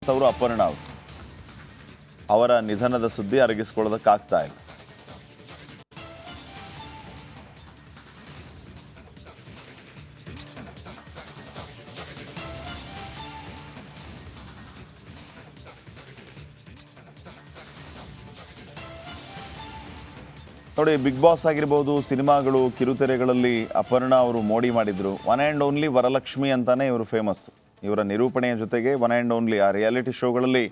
ಮಾಡಿದಂಥವ್ರು ಅಪರ್ಣಾ ಅವರು. ಅವರ ನಿಧನದ ಸುದ್ದಿ ಅರಗಿಸ್ಕೊಳ್ಳೋದಕ್ಕಾಗ್ತಾ ಇಲ್ಲ. ನೋಡಿ, ಬಿಗ್ ಬಾಸ್ ಆಗಿರ್ಬೋದು, ಸಿನಿಮಾಗಳು, ಕಿರುತೆರೆಗಳಲ್ಲಿ ಅಪರ್ಣಾ ಅವರು ಮೋಡಿ ಮಾಡಿದ್ರು. ಒನ್ ಆ್ಯಂಡ್ ಓನ್ಲಿ ವರಲಕ್ಷ್ಮಿ ಅಂತಾನೆ ಇವರು ಫೇಮಸ್. ಇವರ ನಿರೂಪಣೆಯ ಜೊತೆಗೆ ಒನ್ ಆ್ಯಂಡ್ ಓನ್ಲಿ ಆ ರಿಯಾಲಿಟಿ ಶೋಗಳಲ್ಲಿ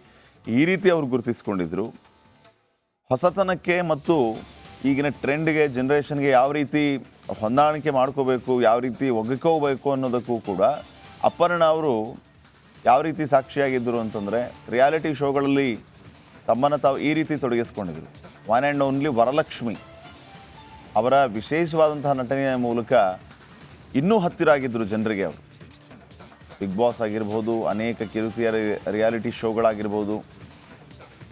ಈ ರೀತಿ ಅವರು ಗುರುತಿಸ್ಕೊಂಡಿದ್ರು. ಹೊಸತನಕ್ಕೆ ಮತ್ತು ಈಗಿನ ಟ್ರೆಂಡ್ಗೆ, ಜನ್ರೇಷನ್ಗೆ ಯಾವ ರೀತಿ ಹೊಂದಾಣಿಕೆ ಮಾಡ್ಕೋಬೇಕು, ಯಾವ ರೀತಿ ಒಗ್ಗಿಕೋಬೇಕು ಅನ್ನೋದಕ್ಕೂ ಕೂಡ ಅಪರ್ಣಾ ಅವರು ಯಾವ ರೀತಿ ಸಾಕ್ಷಿಯಾಗಿದ್ದರು ಅಂತಂದರೆ, ರಿಯಾಲಿಟಿ ಶೋಗಳಲ್ಲಿ ತಮ್ಮನ್ನು ತಾವು ಈ ರೀತಿ ತೊಡಗಿಸ್ಕೊಂಡಿದ್ರು. ಒನ್ ಆ್ಯಂಡ್ ಓನ್ಲಿ ವರಲಕ್ಷ್ಮಿ ಅವರ ವಿಶೇಷವಾದಂತಹ ನಟನೆಯ ಮೂಲಕ ಇನ್ನೂ ಹತ್ತಿರ ಆಗಿದ್ದರು ಜನರಿಗೆ. ಅವರು ಬಿಗ್ ಬಾಸ್ ಆಗಿರ್ಬೋದು, ಅನೇಕ ಕಿರುತೆರೆಯ ರಿಯಾಲಿಟಿ ಶೋಗಳಾಗಿರ್ಬೋದು,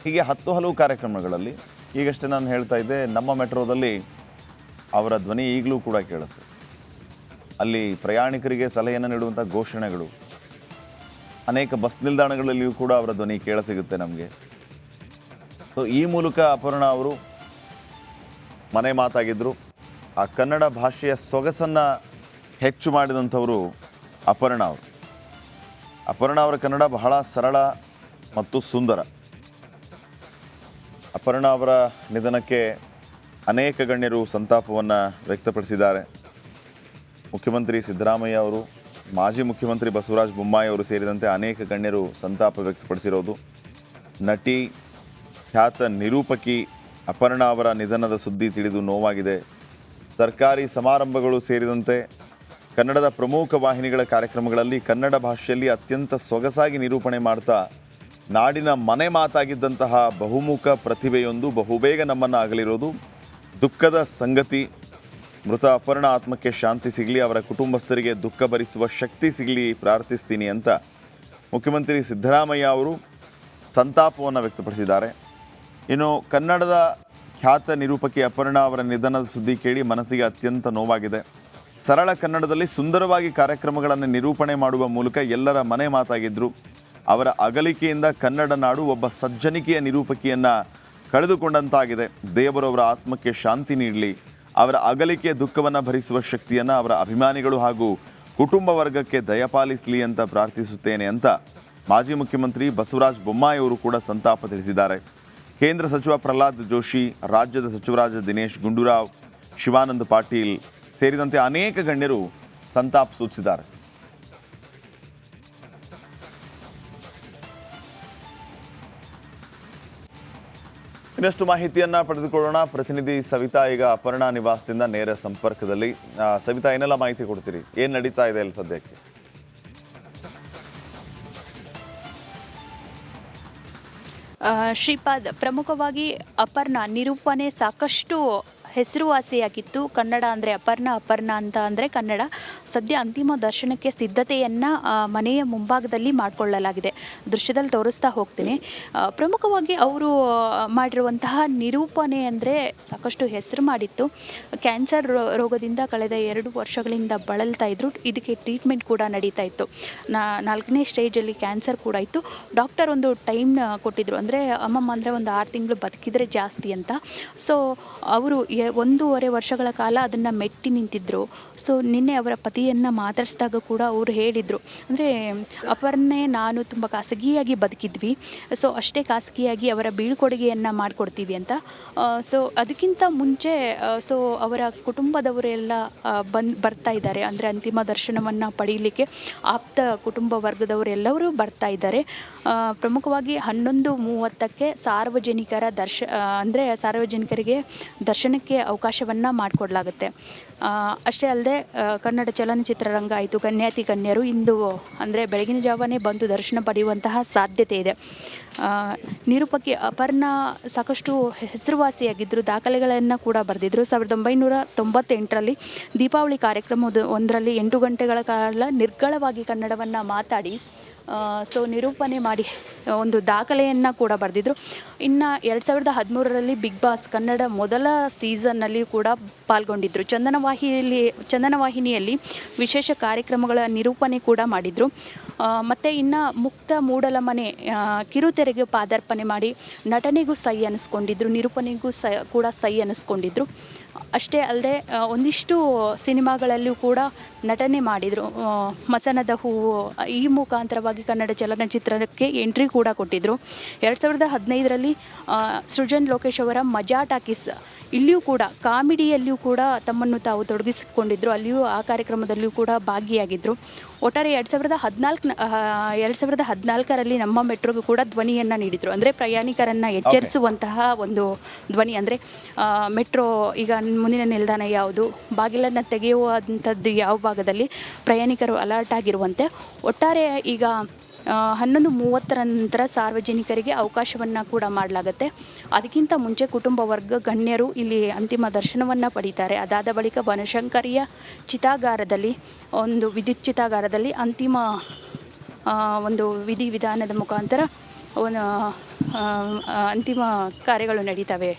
ಹೀಗೆ ಹಲವು ಕಾರ್ಯಕ್ರಮಗಳಲ್ಲಿ. ಈಗಷ್ಟೇ ನಾನು ಹೇಳ್ತಾ ಇದ್ದೆ, ನಮ್ಮ ಮೆಟ್ರೋದಲ್ಲಿ ಅವರ ಧ್ವನಿ ಈಗಲೂ ಕೂಡ ಕೇಳುತ್ತೆ. ಅಲ್ಲಿ ಪ್ರಯಾಣಿಕರಿಗೆ ಸಲಹೆಯನ್ನು ನೀಡುವಂಥ ಘೋಷಣೆಗಳು, ಅನೇಕ ಬಸ್ ನಿಲ್ದಾಣಗಳಲ್ಲಿಯೂ ಕೂಡ ಅವರ ಧ್ವನಿ ಕೇಳಸಿಗುತ್ತೆ ನಮಗೆ. ಸೊ ಈ ಮೂಲಕ ಅಪರ್ಣಾ ಅವರು ಮನೆ ಮಾತಾಗಿದ್ದರು. ಆ ಕನ್ನಡ ಭಾಷೆಯ ಸೊಗಸನ್ನು ಹೆಚ್ಚು ಮಾಡಿದಂಥವರು ಅಪರ್ಣಾ ಅವರು. ಅಪರ್ಣಾ ಅವರ ಕನ್ನಡ ಬಹಳ ಸರಳ ಮತ್ತು ಸುಂದರ. ಅಪರ್ಣಾ ಅವರ ನಿಧನಕ್ಕೆ ಅನೇಕ ಗಣ್ಯರು ಸಂತಾಪವನ್ನು ವ್ಯಕ್ತಪಡಿಸಿದ್ದಾರೆ. ಮುಖ್ಯಮಂತ್ರಿ ಸಿದ್ದರಾಮಯ್ಯ ಅವರು, ಮಾಜಿ ಮುಖ್ಯಮಂತ್ರಿ ಬಸವರಾಜ ಬೊಮ್ಮಾಯಿ ಅವರು ಸೇರಿದಂತೆ ಅನೇಕ ಗಣ್ಯರು ಸಂತಾಪ ವ್ಯಕ್ತಪಡಿಸಿರೋದು. ನಟಿ, ಖ್ಯಾತ ನಿರೂಪಕಿ ಅಪರ್ಣಾ ಅವರ ನಿಧನದ ಸುದ್ದಿ ತಿಳಿದು ನೋವಾಗಿದೆ. ಸರ್ಕಾರಿ ಸಮಾರಂಭಗಳು ಸೇರಿದಂತೆ ಕನ್ನಡದ ಪ್ರಮುಖ ವಾಹಿನಿಗಳ ಕಾರ್ಯಕ್ರಮಗಳಲ್ಲಿ ಕನ್ನಡ ಭಾಷೆಯಲ್ಲಿ ಅತ್ಯಂತ ಸೊಗಸಾಗಿ ನಿರೂಪಣೆ ಮಾಡ್ತಾ ನಾಡಿನ ಮನೆ ಮಾತಾಗಿದ್ದಂತಹ ಬಹುಮುಖ ಪ್ರತಿಭೆಯೊಂದು ಬಹುಬೇಗ ನಮ್ಮನ್ನು ಅಗಲಿರೋದು ದುಃಖದ ಸಂಗತಿ. ಮೃತ ಅಪರ್ಣಾ ಆತ್ಮಕ್ಕೆ ಶಾಂತಿ ಸಿಗಲಿ, ಅವರ ಕುಟುಂಬಸ್ಥರಿಗೆ ದುಃಖ ಭರಿಸುವ ಶಕ್ತಿ ಸಿಗಲಿ ಪ್ರಾರ್ಥಿಸ್ತೀನಿ ಅಂತ ಮುಖ್ಯಮಂತ್ರಿ ಸಿದ್ದರಾಮಯ್ಯ ಅವರು ಸಂತಾಪವನ್ನು ವ್ಯಕ್ತಪಡಿಸಿದ್ದಾರೆ. ಇನ್ನು ಕನ್ನಡದ ಖ್ಯಾತ ನಿರೂಪಕಿ ಅಪರ್ಣಾ ಅವರ ನಿಧನದ ಸುದ್ದಿ ಕೇಳಿ ಮನಸ್ಸಿಗೆ ಅತ್ಯಂತ ನೋವಾಗಿದೆ. ಸರಳ ಕನ್ನಡದಲ್ಲಿ ಸುಂದರವಾಗಿ ಕಾರ್ಯಕ್ರಮಗಳನ್ನು ನಿರೂಪಣೆ ಮಾಡುವ ಮೂಲಕ ಎಲ್ಲರ ಮನೆ ಮಾತಾಗಿದ್ದರು. ಅವರ ಅಗಲಿಕೆಯಿಂದ ಕನ್ನಡ ನಾಡು ಒಬ್ಬ ಸಜ್ಜನಿಕೆಯ ನಿರೂಪಕಿಯನ್ನು ಕಳೆದುಕೊಂಡಂತಾಗಿದೆ. ದೇವರವರ ಆತ್ಮಕ್ಕೆ ಶಾಂತಿ ನೀಡಲಿ, ಅವರ ಅಗಲಿಕೆಯ ದುಃಖವನ್ನು ಭರಿಸುವ ಶಕ್ತಿಯನ್ನು ಅವರ ಅಭಿಮಾನಿಗಳು ಹಾಗೂ ಕುಟುಂಬ ವರ್ಗಕ್ಕೆ ದಯಪಾಲಿಸಲಿ ಅಂತ ಪ್ರಾರ್ಥಿಸುತ್ತೇನೆ ಅಂತ ಮಾಜಿ ಮುಖ್ಯಮಂತ್ರಿ ಬಸವರಾಜ ಬೊಮ್ಮಾಯಿ ಅವರು ಕೂಡ ಸಂತಾಪ ತಿಳಿಸಿದ್ದಾರೆ. ಕೇಂದ್ರ ಸಚಿವ ಪ್ರಹ್ಲಾದ್ ಜೋಶಿ, ರಾಜ್ಯದ ಸಚಿವರಾದ ದಿನೇಶ್ ಗುಂಡೂರಾವ್, ಶಿವಾನಂದ ಪಾಟೀಲ್ ಸೇರಿದಂತೆ ಅನೇಕ ಗಣ್ಯರು ಸಂತಾಪ ಸೂಚಿಸಿದ್ದಾರೆ. ಇನ್ನಷ್ಟು ಮಾಹಿತಿಯನ್ನು ಪಡೆದುಕೊಳ್ಳೋಣ. ಪ್ರತಿನಿಧಿ ಸವಿತಾ ಈಗ ಅಪರ್ಣಾ ನಿವಾಸದಿಂದ ನೇರ ಸಂಪರ್ಕದಲ್ಲಿ. ಸವಿತಾ, ಏನೆಲ್ಲ ಮಾಹಿತಿ ಕೊಡ್ತೀರಿ? ಏನು ನಡೀತಾ ಇದೆ ಅಲ್ಲಿ ಸದ್ಯಕ್ಕೆ? ಶ್ರೀಪಾದ್, ಪ್ರಮುಖವಾಗಿ ಅಪರ್ಣಾ ನಿರೂಪಣೆ ಸಾಕಷ್ಟು ಹೆಸರುವಾಸಿಯಾಗಿತ್ತು. ಕನ್ನಡ ಅಂದರೆ ಅಪರ್ಣಾ ಅಂತ ಅಂದರೆ ಕನ್ನಡ. ಸದ್ಯ ಅಂತಿಮ ದರ್ಶನಕ್ಕೆ ಸಿದ್ಧತೆಯನ್ನು ಮನೆಯ ಮುಂಭಾಗದಲ್ಲಿ ಮಾಡಿಕೊಳ್ಳಲಾಗಿದೆ. ದೃಶ್ಯದಲ್ಲಿ ತೋರಿಸ್ತಾ ಹೋಗ್ತೀನಿ. ಪ್ರಮುಖವಾಗಿ ಅವರು ಮಾಡಿರುವಂತಹ ನಿರೂಪಣೆ ಅಂದರೆ ಸಾಕಷ್ಟು ಹೆಸರು ಮಾಡಿತ್ತು. ಕ್ಯಾನ್ಸರ್ ರೋಗದಿಂದ ಕಳೆದ 2 ವರ್ಷಗಳಿಂದ ಬಳಲ್ತಾ ಇದ್ದರು. ಇದಕ್ಕೆ ಟ್ರೀಟ್ಮೆಂಟ್ ಕೂಡ ನಡೀತಾ ಇತ್ತು. 4ನೇ ಸ್ಟೇಜಲ್ಲಿ ಕ್ಯಾನ್ಸರ್ ಕೂಡ ಇತ್ತು. ಡಾಕ್ಟರ್ ಒಂದು ಟೈಮ್ ಕೊಟ್ಟಿದ್ದರು, ಅಂದರೆ ಅಮ್ಮಮ್ಮ ಅಂದರೆ ಒಂದು 6 ತಿಂಗಳು ಬದುಕಿದರೆ ಜಾಸ್ತಿ ಅಂತ. ಸೊ ಅವರು 1.5 ವರ್ಷಗಳ ಕಾಲ ಅದನ್ನು ಮೆಟ್ಟಿ ನಿಂತಿದ್ದರು. ಸೊ ನಿನ್ನೆ ಅವರ ಪತಿಯನ್ನು ಮಾತಾಡಿಸಿದಾಗ ಕೂಡ ಅವರು ಹೇಳಿದರು, ಅಂದರೆ ಅಪರ್ಣೆ ನಾನು ತುಂಬ ಖಾಸಗಿಯಾಗಿ ಬದುಕಿದ್ವಿ, ಸೊ ಅಷ್ಟೇ ಖಾಸಗಿಯಾಗಿ ಅವರ ಬೀಳ್ಕೊಡುಗೆಯನ್ನು ಮಾಡಿಕೊಡ್ತೀವಿ ಅಂತ. ಸೊ ಅದಕ್ಕಿಂತ ಮುಂಚೆ ಸೊ ಅವರ ಕುಟುಂಬದವರೆಲ್ಲ ಬರ್ತಾ ಇದ್ದಾರೆ, ಅಂದರೆ ಅಂತಿಮ ದರ್ಶನವನ್ನು ಪಡೀಲಿಕ್ಕೆ ಆಪ್ತ ಕುಟುಂಬ ವರ್ಗದವರೆಲ್ಲರೂ ಬರ್ತಾ ಇದ್ದಾರೆ. ಪ್ರಮುಖವಾಗಿ 11:30ಕ್ಕೆ ಸಾರ್ವಜನಿಕರಿಗೆ ದರ್ಶನಕ್ಕೆ ಅವಕಾಶವನ್ನು ಮಾಡಿಕೊಡಲಾಗುತ್ತೆ. ಅಷ್ಟೇ ಅಲ್ಲದೆ ಕನ್ನಡ ಚಲನಚಿತ್ರರಂಗ ಆಯಿತು, ಕನ್ಯರು ಇಂದು ಅಂದರೆ ಬೆಳಗಿನ ಜಾವನೇ ಬಂದು ದರ್ಶನ ಪಡೆಯುವಂತಹ ಸಾಧ್ಯತೆ ಇದೆ. ನಿರೂಪಕಿ ಅಪರ್ಣಾ ಸಾಕಷ್ಟು ಹೆಸರುವಾಸಿಯಾಗಿದ್ದರು, ದಾಖಲೆಗಳನ್ನು ಕೂಡ ಬರೆದಿದ್ದರು. 1998ರಲ್ಲಿ ದೀಪಾವಳಿ ಕಾರ್ಯಕ್ರಮವೊಂದರಲ್ಲಿ 8 ಗಂಟೆಗಳ ಕಾಲ ನಿರ್ಗಳವಾಗಿ ಕನ್ನಡವನ್ನು ಮಾತಾಡಿ ಸೊ ನಿರೂಪಣೆ ಮಾಡಿ ಒಂದು ದಾಖಲೆಯನ್ನು ಕೂಡ ಬರೆದಿದ್ರು. ಇನ್ನು 2013ರಲ್ಲಿ ಬಿಗ್ ಬಾಸ್ ಕನ್ನಡ ಮೊದಲ ಸೀಸನ್ನಲ್ಲಿ ಕೂಡ ಪಾಲ್ಗೊಂಡಿದ್ದರು. ಚಂದನ ವಾಹಿನಿಯಲ್ಲಿ ವಿಶೇಷ ಕಾರ್ಯಕ್ರಮಗಳ ನಿರೂಪಣೆ ಕೂಡ ಮಾಡಿದರು. ಮತ್ತು ಇನ್ನು ಮುಕ್ತ ಮೂಡಲಮನೆ ಕಿರುತೆರೆಗೆ ಪಾದಾರ್ಪಣೆ ಮಾಡಿ ನಟನೆಗೂ ಸೈ ಅನ್ನಿಸ್ಕೊಂಡಿದ್ರು, ನಿರೂಪಣೆಗೂ ಕೂಡ ಸೈ ಅನ್ನಿಸ್ಕೊಂಡಿದ್ರು. ಅಷ್ಟೇ ಅಲ್ಲದೆ ಒಂದಿಷ್ಟು ಸಿನಿಮಾಗಳಲ್ಲೂ ಕೂಡ ನಟನೆ ಮಾಡಿದರು. ಮಸನದ ಹೂವು ಈ ಮುಖಾಂತರವಾಗಿ ಕನ್ನಡ ಚಲನಚಿತ್ರಕ್ಕೆ ಎಂಟ್ರಿ ಕೂಡ ಕೊಟ್ಟಿದ್ದರು. 2015ರಲ್ಲಿ ಸೃಜನ್ ಲೋಕೇಶ್ ಅವರ ಮಜಾ ಟಾಕೀಸ್ ಇಲ್ಲಿಯೂ ಕೂಡ ಕಾಮಿಡಿಯಲ್ಲಿಯೂ ಕೂಡ ತಮ್ಮನ್ನು ತಾವು ತೊಡಗಿಸಿಕೊಂಡಿದ್ದರು. ಅಲ್ಲಿಯೂ ಆ ಕಾರ್ಯಕ್ರಮದಲ್ಲಿಯೂ ಕೂಡ ಭಾಗಿಯಾಗಿದ್ದರು. ಒಟ್ಟಾರೆ 2014ರಲ್ಲಿ ನಮ್ಮ ಮೆಟ್ರೋಗೂ ಕೂಡ ಧ್ವನಿಯನ್ನು ನೀಡಿದರು. ಅಂದರೆ ಪ್ರಯಾಣಿಕರನ್ನು ಎಚ್ಚರಿಸುವಂತಹ ಒಂದು ಧ್ವನಿ. ಅಂದರೆ ಮೆಟ್ರೋ ಈಗ ಮುಂದಿನ ನಿಲ್ದಾಣ ಯಾವುದು, ಬಾಗಿಲನ್ನು ತೆಗೆಯುವಂಥದ್ದು ಯಾವ ಭಾಗದಲ್ಲಿ, ಪ್ರಯಾಣಿಕರು ಅಲರ್ಟ್ ಆಗಿರುವಂತೆ. ಒಟ್ಟಾರೆ ಈಗ 11:30 ನಂತರ ಸಾರ್ವಜನಿಕರಿಗೆ ಅವಕಾಶವನ್ನು ಕೂಡ ಮಾಡಲಾಗುತ್ತೆ. ಅದಕ್ಕಿಂತ ಮುಂಚೆ ಕುಟುಂಬ ವರ್ಗ ಗಣ್ಯರು ಇಲ್ಲಿ ಅಂತಿಮ ದರ್ಶನವನ್ನು ಪಡೀತಾರೆ. ಅದಾದ ಬಳಿಕ ಬನಶಂಕರಿಯ ಚಿತಾಗಾರದಲ್ಲಿ, ಒಂದು ವಿದ್ಯುತ್ ಚಿತಾಗಾರದಲ್ಲಿ ಅಂತಿಮ ಒಂದು ವಿಧಿವಿಧಾನದ ಮುಖಾಂತರ ಅಂತಿಮ ಕಾರ್ಯಗಳು ನಡೀತವೆ.